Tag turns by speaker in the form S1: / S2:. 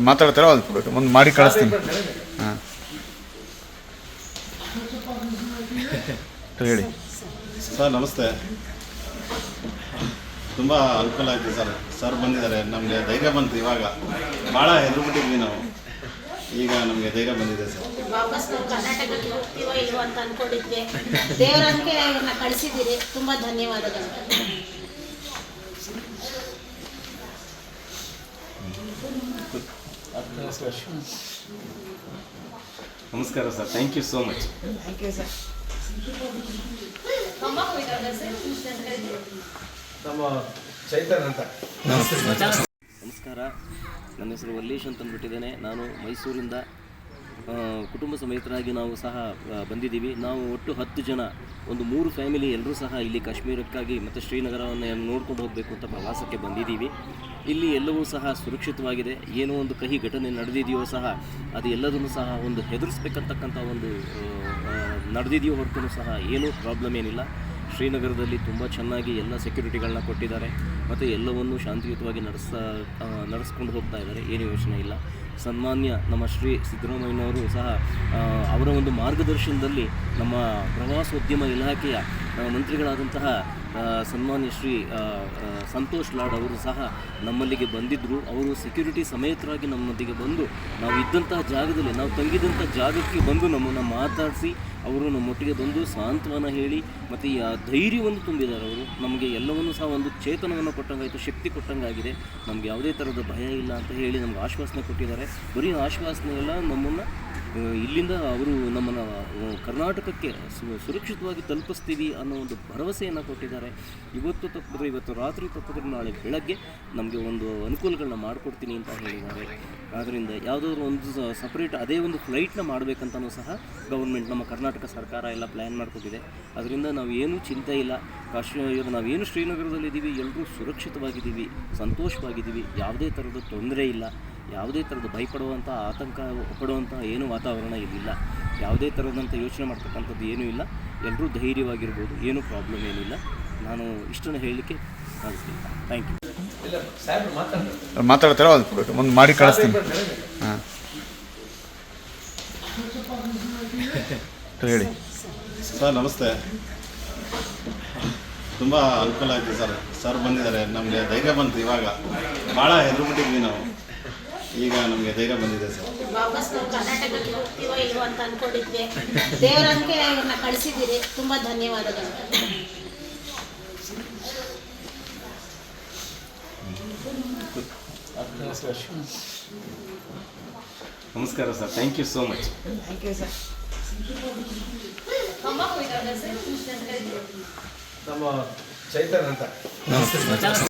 S1: ಮಾತಾಡ್ತಾರೆ ಅದು ಒಂದು ಮಾಡಿ ಕಳಿಸ್ತೀನಿ. ಹಾಂ ಹೇಳಿ
S2: ಸರ್. ನಮಸ್ತೆ. ತುಂಬ ಅನುಕೂಲ ಆಯಿತು ಸರ್. ಸರ್ ಬಂದಿದ್ದಾರೆ, ನಮಗೆ ಧೈರ್ಯ ಬಂತು. ಇವಾಗ ಭಾಳ ಹೆದರ್ಬಿಟ್ಟಿದ್ವಿ ನಾವು, ಈಗ ನಮಗೆ ಧೈರ್ಯ ಬಂದಿದೆ ಸರ್.
S3: ವಾಪಸ್ ನಾವು ಕರ್ನಾಟಕಕ್ಕೆ ಹೋಗ್ತೀವೋ ಇಲ್ವೋ ಅಂತ ಅಂದ್ಕೊಂಡಿದ್ವಿ. ದೇವರಂಗೆ ಕಳಿಸಿದ್ದೀರಿ, ತುಂಬ ಧನ್ಯವಾದಗಳು.
S2: ನಮಸ್ಕಾರ sir. Thank you so much.
S3: Thank you sir.
S4: ನಮಸ್ಕಾರ. ನನ್ನ ಹೆಸರು ವಲ್ಲೇಶ್ ಅಂತ ಅಂದ್ಬಿಟ್ಟಿದ್ದೇನೆ. ನಾನು ಮೈಸೂರಿಂದ ಕುಟುಂಬ ಸಮೇತರಾಗಿ ನಾವು ಸಹ ಬಂದಿದ್ದೀವಿ. ನಾವು ಒಟ್ಟು 10 ಜನ, ಒಂದು 3 ಫ್ಯಾಮಿಲಿ ಎಲ್ಲರೂ ಸಹ ಇಲ್ಲಿ ಕಾಶ್ಮೀರಕ್ಕಾಗಿ ಮತ್ತು ಶ್ರೀನಗರವನ್ನು ನೋಡ್ಕೊಂಡು ಹೋಗಬೇಕು ಅಂತ ಪ್ರವಾಸಕ್ಕೆ ಬಂದಿದ್ದೀವಿ. ಇಲ್ಲಿ ಎಲ್ಲವೂ ಸಹ ಸುರಕ್ಷಿತವಾಗಿದೆ. ಏನೋ ಒಂದು ಕಹಿ ಘಟನೆ ನಡೆದಿದೆಯೋ ಸಹ ಅದು ಎಲ್ಲದನ್ನು ಸಹ ಒಂದು ಹೆದರಿಸ್ಬೇಕಂತಕ್ಕಂಥ ಒಂದು ನಡೆದಿದೆಯೋ ಹೊರತು ಸಹ ಏನೂ ಪ್ರಾಬ್ಲಮ್ ಏನಿಲ್ಲ. ಶ್ರೀನಗರದಲ್ಲಿ ತುಂಬ ಚೆನ್ನಾಗಿ ಎಲ್ಲ ಸೆಕ್ಯೂರಿಟಿಗಳನ್ನ ಕೊಟ್ಟಿದ್ದಾರೆ ಮತ್ತು ಎಲ್ಲವನ್ನೂ ಶಾಂತಿಯುತವಾಗಿ ನಡೆಸ್ಕೊಂಡು ಹೋಗ್ತಾ ಇದ್ದಾರೆ. ಏನು ಯೋಚನೆ ಇಲ್ಲ. ಸನ್ಮಾನ್ಯ ನಮ್ಮ ಶ್ರೀ ಸಿದ್ದರಾಮಯ್ಯನವರು ಸಹ ಅವರ ಒಂದು ಮಾರ್ಗದರ್ಶನದಲ್ಲಿ ನಮ್ಮ ಪ್ರವಾಸೋದ್ಯಮ ಇಲಾಖೆಯ ಮಂತ್ರಿಗಳಾದಂತಹ ಸನ್ಮಾನ್ಯ ಶ್ರೀ ಸಂತೋಷ್ ಲಾಡ್ ಅವರು ಸಹ ನಮ್ಮಲ್ಲಿಗೆ ಬಂದಿದ್ದರು. ಅವರು ಸೆಕ್ಯೂರಿಟಿ ಸಮೇತರಾಗಿ ನಮ್ಮೊಂದಿಗೆ ಬಂದು ನಾವು ಇದ್ದಂತಹ ಜಾಗದಲ್ಲಿ, ನಾವು ತಂಗಿದಂಥ ಜಾಗಕ್ಕೆ ಬಂದು ನಮ್ಮನ್ನು ಮಾತಾಡಿಸಿ ಅವರು ನಮ್ಮೊಟ್ಟಿಗೆ ಬಂದು ಸಾಂತ್ವನ ಹೇಳಿ ಮತ್ತು ಧೈರ್ಯವನ್ನು ತುಂಬಿದ್ದಾರೆ. ಅವರು ನಮಗೆ ಎಲ್ಲವನ್ನೂ ಸಹ ಒಂದು ಚೇತನವನ್ನು ಕೊಟ್ಟಂಗಾಯಿತು, ಶಕ್ತಿ ಕೊಟ್ಟಂಗಾಗಿದೆ. ನಮ್ಗೆ ಯಾವುದೇ ಥರದ ಭಯ ಇಲ್ಲ ಅಂತ ಹೇಳಿ ನಮ್ಗೆ ಆಶ್ವಾಸನೆ ಕೊಟ್ಟಿದ್ದಾರೆ. ಬರೀ ಆಶ್ವಾಸನೆ ಇಲ್ಲ, ನಮ್ಮನ್ನು ಇಲ್ಲಿಂದ ಅವರು ನಮ್ಮನ್ನು ಕರ್ನಾಟಕಕ್ಕೆ ಸುರಕ್ಷಿತವಾಗಿ ತಲುಪಿಸ್ತೀವಿ ಅನ್ನೋ ಒಂದು ಭರವಸೆಯನ್ನು ಕೊಟ್ಟಿದ್ದಾರೆ. ಇವತ್ತು ತಪ್ಪಿದ್ರೆ ಇವತ್ತು ರಾತ್ರಿ, ತಪ್ಪಿದ್ರೆ ನಾಳೆ ಬೆಳಗ್ಗೆ ನಮಗೆ ಒಂದು ಅನುಕೂಲಗಳನ್ನ ಮಾಡಿಕೊಡ್ತೀನಿ ಅಂತ ಹೇಳಿದ್ದಾರೆ. ಆದ್ದರಿಂದ ಯಾವುದಾದ್ರೂ ಒಂದು ಸಪ್ರೇಟ್ ಅದೇ ಒಂದು ಫ್ಲೈಟ್ನ ಮಾಡಬೇಕಂತನೂ ಸಹ ಗೌರ್ಮೆಂಟ್, ನಮ್ಮ ಕರ್ನಾಟಕ ಸರ್ಕಾರ ಎಲ್ಲ ಪ್ಲ್ಯಾನ್ ಮಾಡಿಕೊಟ್ಟಿದೆ. ಅದರಿಂದ ನಾವು ಏನೂ ಚಿಂತೆ ಇಲ್ಲ. ನಾವೇನು ಶ್ರೀನಗರದಲ್ಲಿದ್ದೀವಿ, ಎಲ್ಲರೂ ಸುರಕ್ಷಿತವಾಗಿದ್ದೀವಿ, ಸಂತೋಷವಾಗಿದ್ದೀವಿ. ಯಾವುದೇ ಥರದ ತೊಂದರೆ ಇಲ್ಲ, ಯಾವುದೇ ಥರದ ಭಯಪಡುವಂಥ, ಆತಂಕ ಪಡುವಂಥ ಏನು ವಾತಾವರಣ ಇಲ್ಲಿಲ್ಲ. ಯಾವುದೇ ಥರದಂಥ ಯೋಚನೆ ಮಾಡ್ತಕ್ಕಂಥದ್ದು ಏನೂ ಇಲ್ಲ. ಎಲ್ಲರೂ ಧೈರ್ಯವಾಗಿರ್ಬೋದು, ಏನೂ ಪ್ರಾಬ್ಲಮ್ ಏನಿಲ್ಲ. ನಾನು ಇಷ್ಟನ್ನು ಹೇಳಲಿಕ್ಕೆ ಸಾಧಿಸ್ತೀನಿ. Thank you.
S1: ಮಾತಾಡ್ತಾರೆ ಅದು ಒಂದು ಮಾಡಿ ಕಳಿಸ್ತೀನಿ. ಹಾಂ ಹೇಳಿ
S2: ಸರ್. ನಮಸ್ತೆ. ತುಂಬ ಅನುಕೂಲ ಆಯಿತು ಸರ್. ಸರ್ ಬಂದಿದ್ದಾರೆ, ನಮಗೆ ಧೈರ್ಯ ಬಂತು. ಇವಾಗ ಭಾಳ ಹೆದರ್ಬಿಟ್ಟಿದ್ವಿ ನಾವು, ಈಗ ನಮಗೆ ಧೈರ್ಯ ಬಂದಿದೆ ಸರ್.
S3: ವಾಪಸ್ ನಾವು ಕರ್ನಾಟಕಕ್ಕೆ ಹೋಗ್ತೀವೋ ಇಲ್ವೋ ಅಂತ ಅಂದ್ಕೊಂಡಿದ್ವಿ. ದೇವರಂಗೆ ಕಳಿಸಿದ್ದೀರಿ, ತುಂಬ ಧನ್ಯವಾದಗಳು.
S2: ನಮಸ್ಕಾರ sir. Thank you so much.
S3: Thank you sir.
S5: ನಮ್ಮ ಚೈತನ್ಯ ಅಂತ